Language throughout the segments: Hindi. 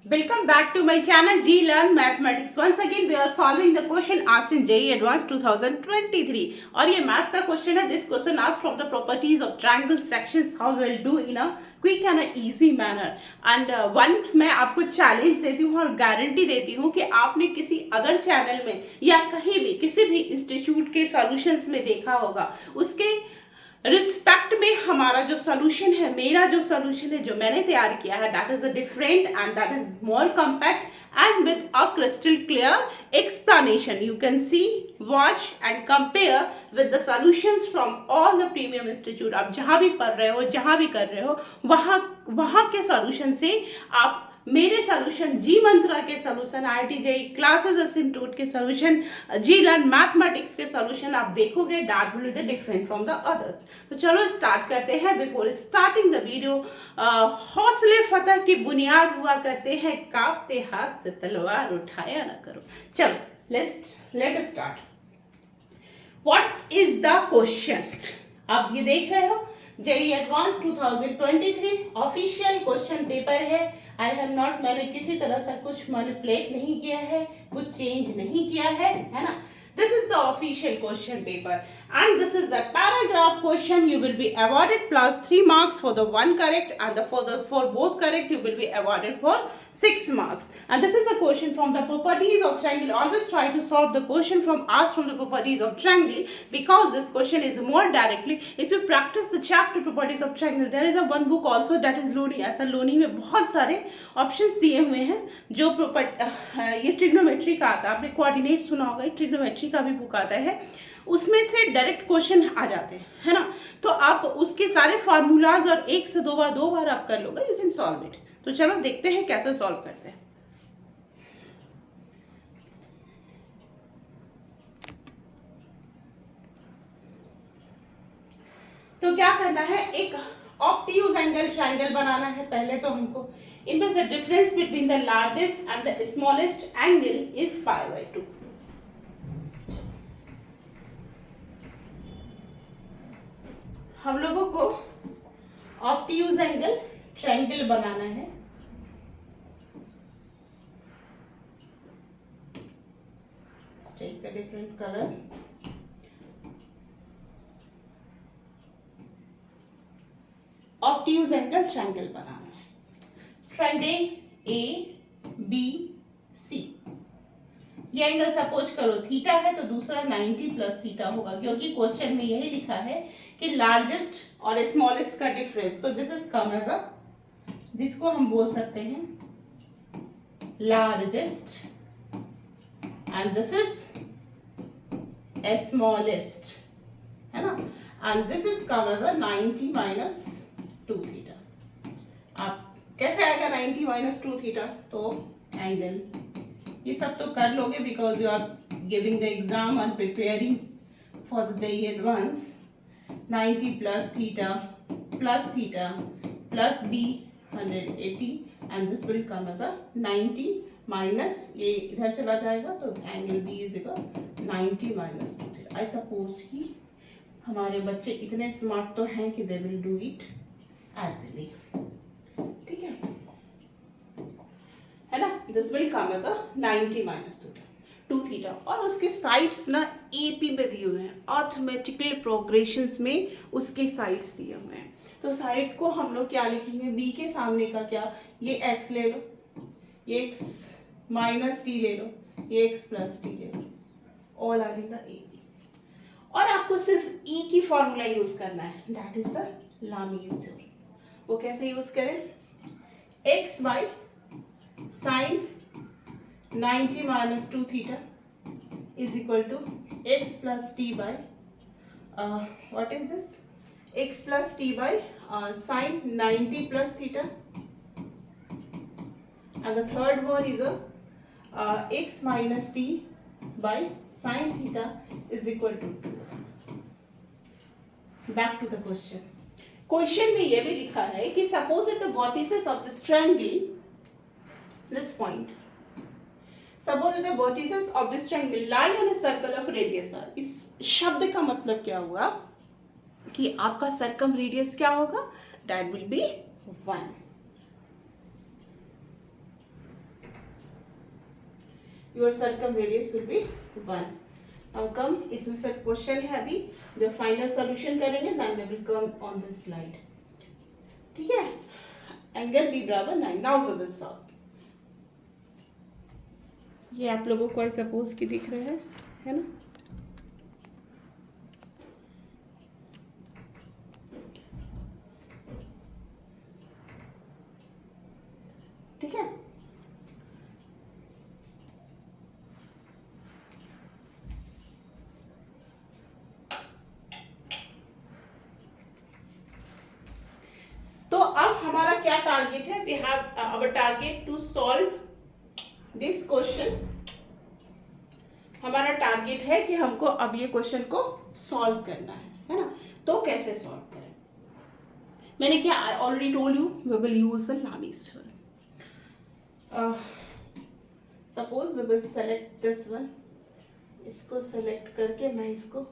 Welcome back to my channel G Learn Mathematics. Once again we are solving the question asked in JEE Advanced 2023 और ये मैथ्स का क्वेश्चन है. This question asked from the properties of triangle sections how we'll do in a quick and a easy manner. And मैं आपको चैलेंज देती हूँ और गारंटी देती हूँ कि आपने किसी अदर चैनल में या कहीं भी किसी भी इंस्टीट्यूट के सॉल्यूशंस में देखा होगा, उसके रिस्पेक्ट में हमारा जो सोल्यूशन है, मेरा जो सोल्यूशन है, जो मैंने तैयार किया है, that is a different and that is more compact and with a crystal clear explanation. You can see, watch and compare with the solutions from all the premium institute. आप जहाँ भी पढ़ रहे हो, जहाँ भी कर रहे हो, वहाँ के सॉल्यूशन से आप मेरे सॉल्यूशन, जी मंत्रा के solution, IIT JEE classes institute के सॉल्यूशन, जी लर्न मैथमेटिक्स के सॉल्यूशन आप देखोगे, that will be different from the others. तो चलो स्टार्ट करते हैं. बिफोर स्टार्टिंग द वीडियो, हौसले फतह की बुनियाद हुआ करते हैं, कांपते हाथ से तलवार उठाया ना करो. चलो let start. What is the question? आप ये देख रहे हो, JEE advance 2023 official question paper है. आई हैव नॉट, मैंने किसी तरह से कुछ मैनिपुलेट नहीं किया है, कुछ चेंज नहीं किया है ना. This is the official question paper and this is the paragraph question. You will be awarded plus 3 marks for the one correct and for both correct you will be awarded for 6 marks. And this is the question from the properties of triangle. Always try to solve the question from the properties of triangle because this question is more directly. If you practice the chapter properties of triangle, there is a one book also that is Loni. ऐसा लोनी में बहुत सारे ऑप्शंस दिए हुए हैं जो ये ट्रिग्नोमेट्री का आता है. आपने कोऑर्डिनेट सुना होगा, ट्रिग्नोमेट्री का भी बुक आता है, उसमें से डायरेक्ट क्वेश्चन आ जाते हैं, है ना. तो आप उसके सारे फार्मूलाज और एक से दो बार आप कर लोगे, यू कैन सॉल्व इट. तो चलो देखते हैं कैसे सॉल्व करते हैं. तो क्या करना है, एक ऑब्ट्यूज एंगल ट्रायंगल बनाना है. पहले तो हमको इनमें the difference between the largest and the smallest angle is π/2. हम लोगों को ऑब्ट्यूज एंगल ट्रायंगल बनाना है. Take the different colour. Obtuse angle triangle बनाना है. Triangle ABC. ये एंगल सपोज करो थीटा है तो दूसरा 90 प्लस थीटा होगा, क्योंकि क्वेश्चन में यही लिखा है कि लार्जेस्ट और स्मॉलेस्ट का डिफरेंस. तो this is come as a, जिसको हम बोल सकते हैं largest and this is smallest, है ना. And this is come as a 90 minus 2 theta. आप कैसे आएगा 90 माइनस 2 थीटा? तो एंगल, ये सब तो कर लोगे because you are giving the exam and preparing for the JEE advance. 90 plus theta plus b 180 and this will come as a 90 minus, ये इधर चला जाएगा तो angle b is equal 90 minus 2 theta. I suppose कि हमारे बच्चे इतने स्मार्ट तो हैं कि they will do it easily. ठीक है ना. This will come as a 90 minus 2 theta. और उसके साइड्स ना AP में दिए हुए हैं, अर्थमेटिकल प्रोग्रेशंस में उसके साइड्स दिए हुए हैं. तो साइड को हम लोग क्या लिखेंगे, B के सामने का क्या, ये x ले लो, ये x माइनस t ले लो, ये x प्लस t ले लो, all are in the AP. और आपको सिर्फ E की फॉर्मूला यूज करना है, that is the Lami's theorem. वो कैसे यूज करें, x by sine 90 minus 2 theta is equal to x plus T by what is this, x plus T by sine 90 plus theta. And the third one is x minus T by sine theta is equal to 2. Back to the question. Question में ये भी लिखा है कि suppose that the vertices of this triangle, this point, suppose that the vertices of this triangle lie on a circle of radius r. इस शब्द का मतलब क्या हुआ कि आपका सर्कम रेडियस क्या होगा, that will be 1. Your circumradius will be 1. Now come, इसमें से क्वेश्चन है अभी, जब फाइनल सॉल्यूशन करेंगे then we will come on this slide. ठीक है, एंगल बी बराबर 9. Now we will solve. ये आप लोगों को सपोज की दिख रहा है ना. ठीक है, तो अब हमारा क्या टारगेट है? We have our target to solve this question. हमारा टारगेट है कि हमको अब ये क्वेश्चन को सॉल्व करना है ना. तो कैसे सॉल्व करें? मैंने क्या already told you, we will use the Lami's theorem. Suppose we will select this one. इसको सेलेक्ट करके मैं इसको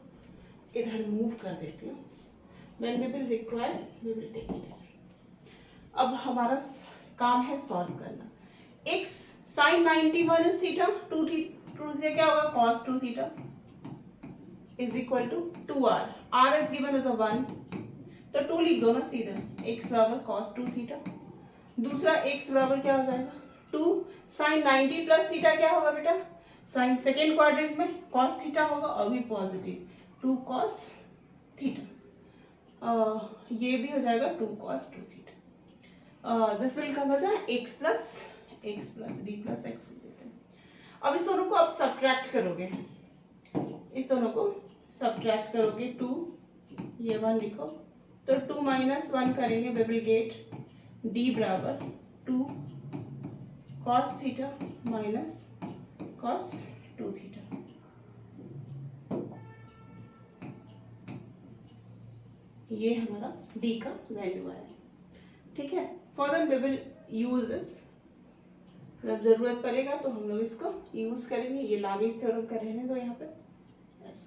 इधर मूव कर देती हूँ. When we will require we will take it. अब हमारा काम है सॉल्व करना. x sin 91 इज थीटा, 2 से क्या होगा cos 2 theta is equal to 2r. r is given as 1, तो 2 लिख दो ना सीधा. x बराबर cos 2 थीटा. दूसरा x बराबर क्या हो जाएगा 2 sin 90 प्लस थीटा क्या होगा बेटा? साइन सेकेंड क्वाड्रेंट में cos थीटा होगा और भी पॉजिटिव 2 cos थीटा. ये भी हो जाएगा 2 cos 2 theta. This will come as x plus d plus x देते हैं. अब इस दोनों को आप सब्ट्रैक्ट करोगे, इस दोनों को सब्ट्रैक्ट करोगे. 2 ये 1 लिखो, तो 2 माइनस 1 करेंगे, वी विल गेट d बराबर 2 cos theta minus cos 2 theta. ये हमारा d का वैल्यू आया. ठीक है, further we will use this. जब जरूरत पड़ेगा तो हम लोग इसको यूज करेंगे. ये लामीज थ्योरम का रहने दो यहाँ पे. यस,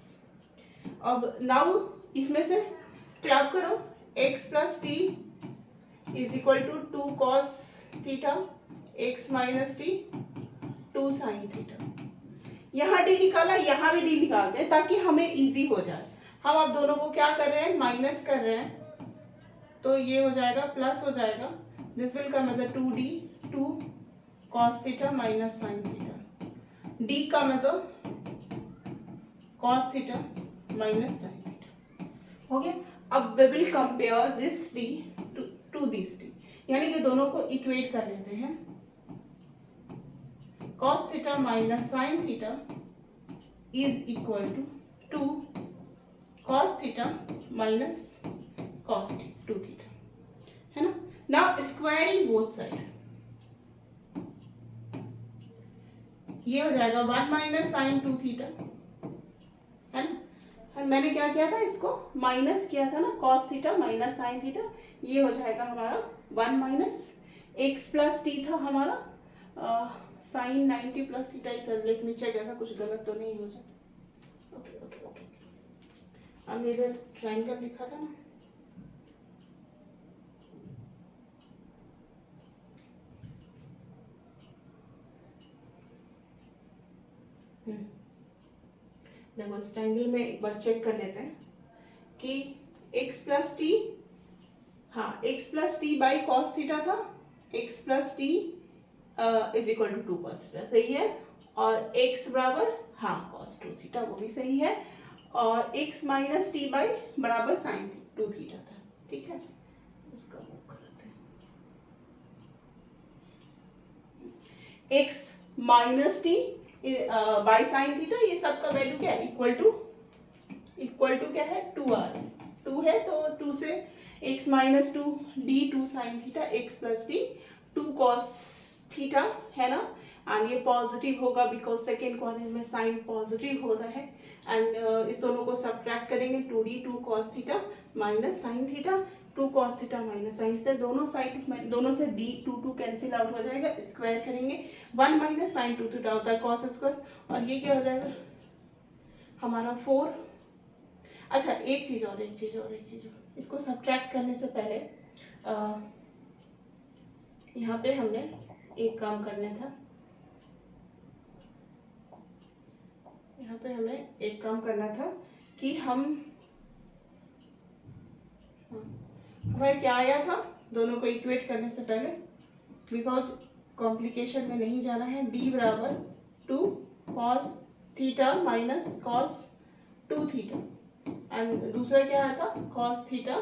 अब नाउ इसमें से ट्रैप करो. x plus T is equal to 2 cos theta x minus T 2 sine theta. यहाँ d निकाला, यहाँ भी d निकालते हैं ताकि हमें इजी हो जाए. हम अब दोनों को क्या कर रहे हैं, माइनस कर रहे हैं, तो ये हो जाएगा प्लस हो जाएगा. This will come as 2d 2 cos theta minus sine theta. d come as cos theta minus sine theta. हो गया. अब we will compare this d to this d, यानी कि दोनों को इक्वेट कर लेते हैं. cos theta minus sine theta is equal to 2 cos theta minus cos 2 theta, है ना. नाउ स्क्वायरिंग बोथ साइड, ये हो जाएगा 1 माइनस साइन 2 थीटा, है ना. और मैंने क्या किया था, इसको माइनस किया था ना, cos theta minus sine theta. ये हो जाएगा हमारा 1 माइनस x प्लस टी था हमारा sine 90 plus theta. Let me check, ऐसा कुछ गलत तो नहीं हो जाए. Okay okay okay. हमने इधर ट्रायंगल लिखा था ना. देखो इस ट्रायंगल में एक बार चेक कर लेते हैं कि x प्लस टी, हाँ x plus T by cos theta था. x plus T is equal to 2 cos theta, सही है. और x बराबर हाँ cos 2 थीटा, वो भी सही है. और x माइनस टी बाई बराबर साइन 2 थीटा था. ठीक है, इसका मूव करते हैं. x minus T by sine theta, ये सब का वैल्यू क्या है, इक्वल टू क्या है 2r. 2 है तो 2 से x minus 2 d 2 sine theta x plus D 2 cos theta, है ना. एंड ये पॉजिटिव होगा बिकॉज सेकेंड क्वाड्रेंट में साइन पॉजिटिव होता है. एंड इस दोनों को सब्ट्रैक्ट करेंगे. 2d 2 cos theta minus sine theta 2 cos theta minus sine theta. दोनों साइड में दोनों से d 2 कैंसिल आउट हो जाएगा. स्क्वायर करेंगे 1 माइनस साइन 2 थीटा होता है cos स्क्वायर. और ये क्या हो जाएगा हमारा 4. अच्छा एक चीज और इसको सब्ट्रैक्ट करने से पहले यहाँ पे हमने एक काम करना था. यहाँ पे हमें एक काम करना था कि हमारे क्या आया था दोनों को इक्वेट करने से पहले, बिकॉज कॉम्प्लिकेशन में नहीं जाना है। b बराबर 2 cos theta minus cos 2 theta, and दूसरा क्या आया था cos थीटा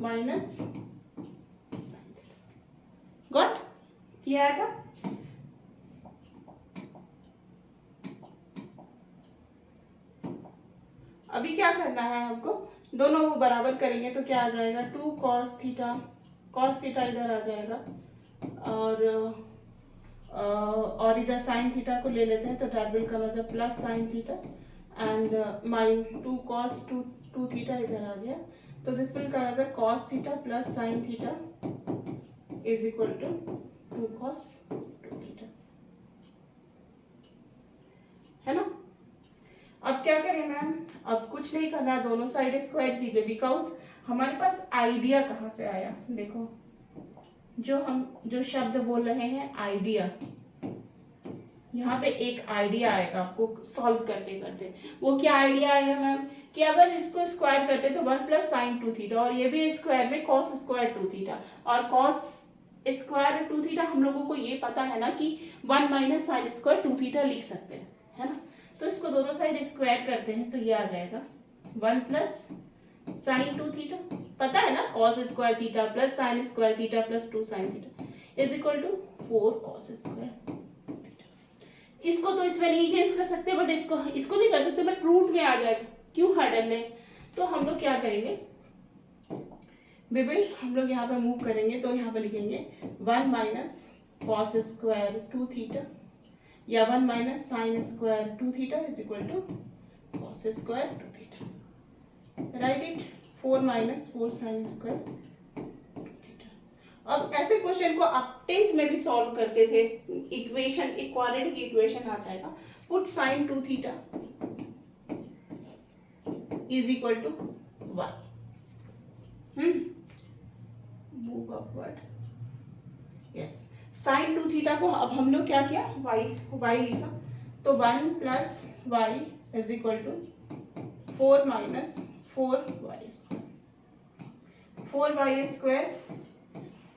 माइनस गॉट, ये आया था। अभी क्या करना है हमको, दोनों को बराबर करेंगे तो क्या आ जाएगा 2 cos थीटा, cos थीटा इधर आ जाएगा और इधर sin थीटा को ले लेते हैं तो that will come as a plus sin theta and minus 2 cos 2 theta इधर आ गया, तो this will come as a cos theta plus sin theta is equal to 2 cos 2 theta, है ना। अब क्या करें मैम, अब कुछ नहीं करना, दोनों साइड स्क्वायर कीजिए, बिकॉज हमारे पास आइडिया कहाँ से आया, देखो जो शब्द बोल रहे हैं आइडिया, यहाँ पे एक आइडिया आएगा आपको सॉल्व करते करते। वो क्या आइडिया आएगा मैम कि अगर इसको स्क्वायर करते तो 1 प्लस साइन 2 थीटा, और ये भी स्क्वायर में cos स्क्वायर 2 थीटा, और cos स्क्वायर 2 थीटा हम लोगों को ये पता है ना कि 1 माइनस साइन स्क्वायर 2 थीटा लिख सकते हैं, है ना। तो इसको दोनों साइड स्क्वायर करते हैं तो ये आ जाएगा 1 प्लस साइन 2 थीटा, पता है ना cos square theta plus sine square theta plus 2 sine theta is equal to 4 cos square. इसको तो इसमें नहीं चेंज कर सकते, बट इसको नहीं कर सकते, बट रूट में आ जाएगा, क्यों हर्डल में। तो हम लोग क्या करेंगे बेबी, हम लोग यहाँ पे मूव करेंगे तो यहाँ पे लिखेंगे 1 माइनस cos स्क्वायर 2 थीटा या 1 minus sine square 2 theta is equal to cos square 2 theta, write it 4 minus 4 sine square 2 theta. अब ऐसे क्वेश्चन को आप 10th में भी सॉल्व करते थे, इक्वेशन इक्वालिटी की इक्वेशन आ जाएगा, put sine 2 theta is equal to 1, move upward, yes. Sine 2 theta को अब हम लोग क्या किया, y लिखा, तो 1 plus Y is equal to 4 minus 4y square, 4y square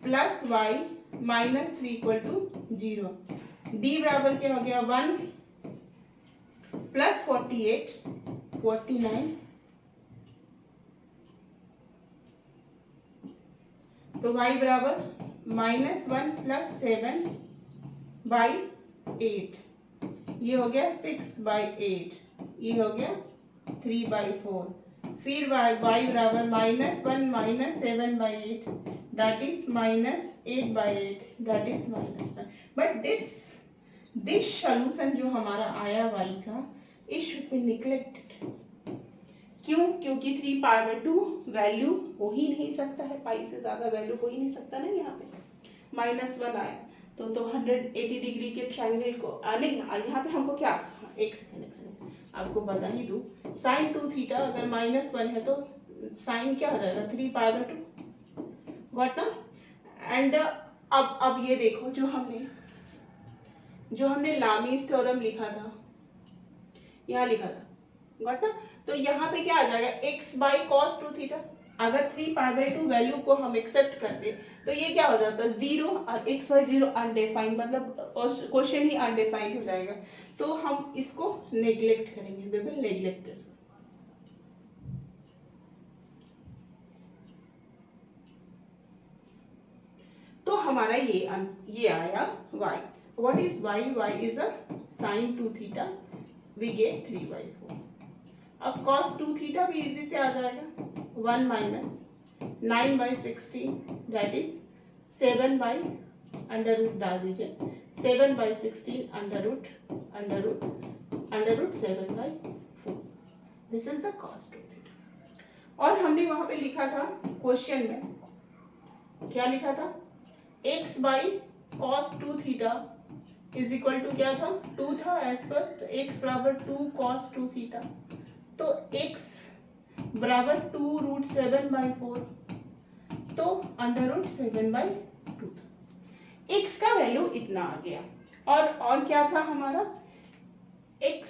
plus y minus 3 equal to 0, d बराबर क्या हो गया 1 प्लस 48 49, तो y बराबर माइनस 1 प्लस 7 बाई 8, ये हो गया 6 बाई 8, ये हो गया 3 बाई 4, फिर y बराबर minus 1 minus 7 by 8 that is minus 8 by 8 that is minus 1। But this solution जो हमारा आया y का, इट शुड बी निग्लेक्टेड, क्यों, क्योंकि 3 पाई बाई 2 वैल्यू हो ही नहीं सकता है, पाई से ज्यादा वैल्यू हो ही नहीं सकता ना। यहाँ पे माइनस 1 आया तो 180 डिग्री के ट्रायंगल को नहीं, यहाँ पे हमको क्या, एक सेकेंड आपको बता ही दूं, साइन 2 थीटा अगर माइनस 1 है तो साइन क्या हो जाएगा 3 पाई बाई 2, व्हाट ना। एंड अब ये देखो जो हमने लामीज थ्योरम लिखा था, यहाँ लिखा था, व्हाट ना। तो यहाँ पे क्या आ जाएगा x बाई कॉस 2 थीटा, अगर 3 पाई बाई 2 वैल्यू को हम एक्सेप्ट करते तो ये क्या हो जाता है 0 और x बाई 0 अनडिफाइंड, मतलब क्वेश्चन ही अनडिफाइंड हो जाएगा, तो हम इसको नेग्लेक्ट करेंगे, वी विल नेग्लेक्ट दिस। तो हमारा ये आया y, what is y, y is a sine 2 theta, we get 3/4। अब cos 2 थीटा भी इजी से आ जाएगा, 1 minus 9/16 that is 7 by under root डाल दीजिए, 7/16 under root 7/4, this is the cos 2 theta. और हमने वहां पे लिखा था क्वेश्चन में, क्या लिखा था, x by cos 2 theta is equal to क्या था 2 था एज पर, तो x बराबर 2 cos 2 थीटा, तो x बराबर 2 रूट 7/4, तो अंडर रूट 7/2 था, x का वैल्यू इतना आ गया। और क्या था हमारा, x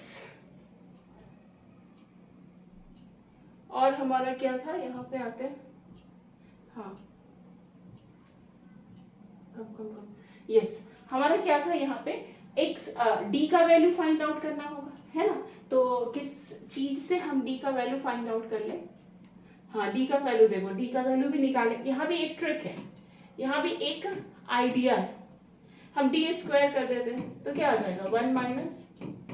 और हमारा क्या था, यहाँ पे आते हैं, हाँ यस, हमारा क्या था यहाँ पे, एक्स डी का वैल्यू फाइंड आउट करना होगा, है ना। तो किस चीज से हम डी का वैल्यू फाइंड आउट कर ले, हाँ डी का वैल्यू देखो, डी का वैल्यू भी निकाले। यहाँ भी एक ट्रिक है, यहाँ भी एक आइडिया है, हम डी स्क्वायर कर देते हैं तो क्या आ जाएगा, 1 माइनस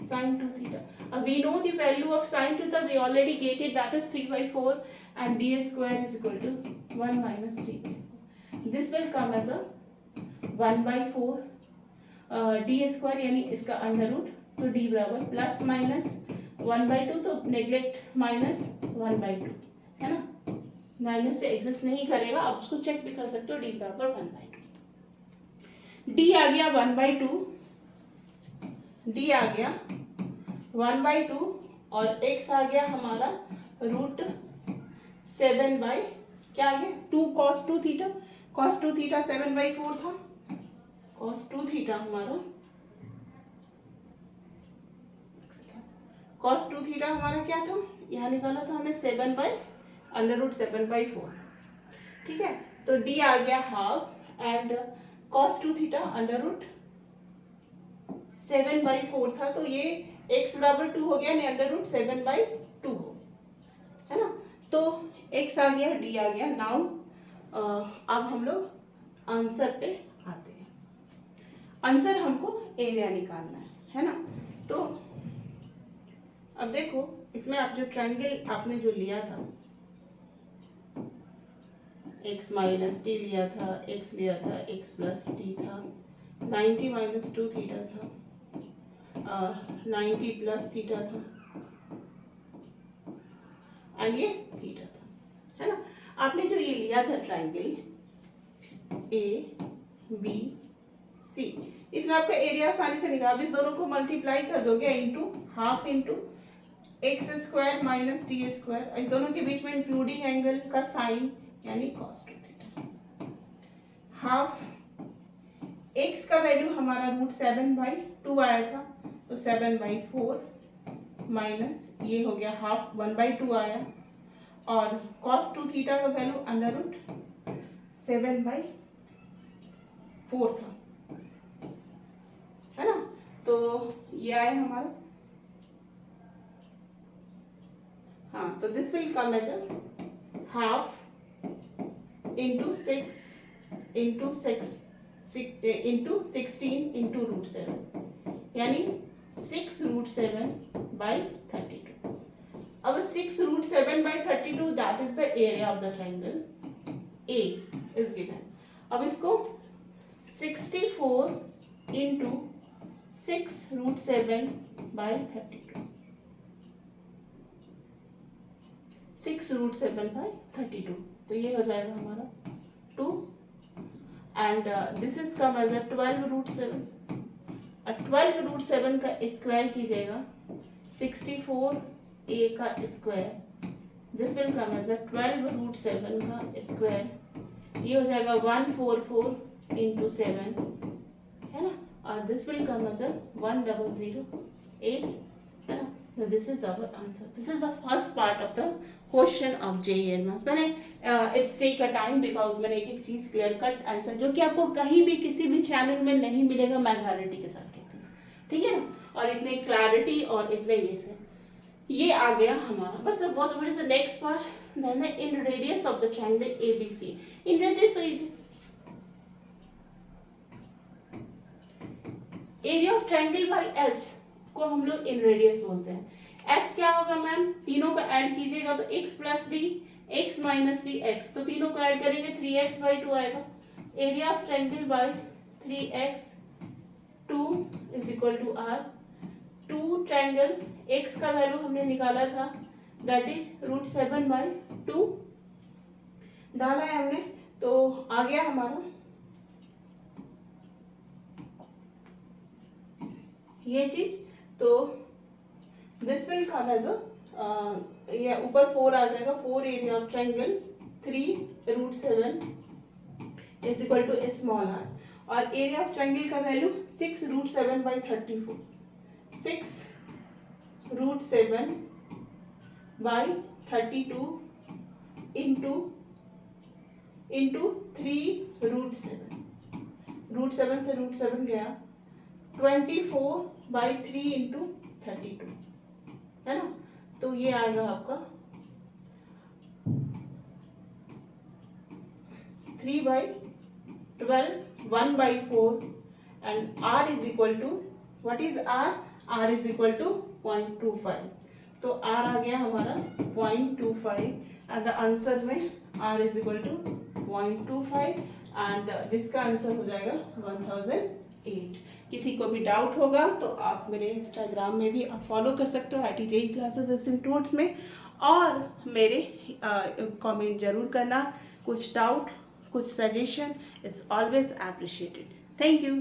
साइन 2 थीटा। अब we know the value of sine theta, we already get it, that is 3/4 and D square is equal to 1 minus 3। This will come as a 1/4 D square, यानी इसका अंडर रूट, तो डी बराबर प्लस माइनस 1/2, तो नेग्लेक्ट माइनस 1/2, है ना, माइनस से एग्जिस्ट नहीं करेगा, आप उसको चेक भी कर सकते हो, डी बराबर 1/2। डी आ गया 1/2, डी आ गया 1/2 और x आ गया हमारा रूट 7 बाई क्या आ गया 2 cos 2 थीटा, cos 2 थीटा 7/4 था, cos 2 थीटा हमारा, cos 2 थीटा हमारा क्या था, यहाँ निकाला था हमने 7/√7/4, ठीक है। तो d आ गया हाफ एंड cos 2 थीटा √7/4 था, तो ये x बराबर 2 हो गया, नहीं √7/2 हो, है ना। तो x आ गया, d आ गया। नाउ अब हम लोग आंसर पे आते हैं। आंसर हमको एरिया निकालना है ना। तो अब देखो, इसमें आप जो ट्रायंगल आपने जो लिया था, x माइनस डी लिया था, x लिया था, x प्लस डी था, 90 माइनस 2 थीटा था, 90 प्लस थीटा था, एंड ये थीटा था, है ना। आपने जो ये लिया था ट्रायंगल ए बी सी, इसमें आपका एरिया आसानी से निकाल, आप इस दोनों को मल्टीप्लाई कर दोगे into half into x square minus D square, इस दोनों के बीच में इंक्लूडिंग एंगल का साइन यानी cos 2 थीटा, हाफ x का वैल्यू हमारा √7/2 आया था, तो 7/4 माइनस ये हो गया हाफ 1/2 आया, और cos 2 थीटा का वैल्यू √7/4 था, है ना। तो ये आया हमारा, हाँ, तो this will come as a half into 6 into 16 into √7, यानी 6√7/32। अब 6√7/32 that is the area of the triangle A is given. अब इसको 64 इंटू 6√7/32, 6√7/32, तो ये हो जाएगा हमारा 2 and this is come as a 12√7। 12√7 का स्क्वायर कीजिएगा, 64a का square, this will come as a 12√7 का स्क्वायर, ये हो जाएगा 144 इंटू 7, है ना, और this will come as a 1008, है ना। So this is our answer. This is the first part of the question of JEE Advanced. मैंने it's take a time because मैंने एक एक चीज क्लियर कट आंसर जो कि आपको कहीं भी किसी भी चैनल में नहीं मिलेगा, मैं गारंटी के साथ कहती हूँ, ठीक है ना। और इतने क्लैरिटी और इतने ये आ गया हमारा। But what is the next part? Then the in radius of the triangle ABC. In radius so easy. Area of triangle by S को हम लोग इन रेडियस बोलते हैं। S क्या होगा मैम, तीनों को ऐड कीजिएगा तो x plus D, x minus D x, तो तीनों को ऐड करेंगे 3x/2 आएगा। Area of triangle by 3x 2 is equal to r। 2 triangle x का वैल्यू हमने निकाला था, दैट इज √7/2 डाला है हमने, तो आ गया हमारा ये चीज। तो this will come as a, ये ऊपर 4 आ जाएगा, 4 area of triangle 3√7 is equal to small r, और एरिया ऑफ ट्रायंगल का वैल्यू 6√7/34, 6√7/34 बाई 32 इंटू 3√7, √7 से √7 गया, 24/3 इंटू 32, है ना। तो ये आएगा आपका 3/12, 1/4 and r is equal to, what is r? r is equal to 0.25। तो r आ गया हमारा 0.25 एंड द आंसर में r is equal to 0.25 and this का आंसर हो जाएगा 1008। किसी को भी डाउट होगा तो आप मेरे इंस्टाग्राम में भी आप फॉलो कर सकते हो IIT JEE क्लासेस एसिम्प्टोट्स में, और मेरे कमेंट जरूर करना। कुछ डाउट, कुछ suggestion is always appreciated. Thank you.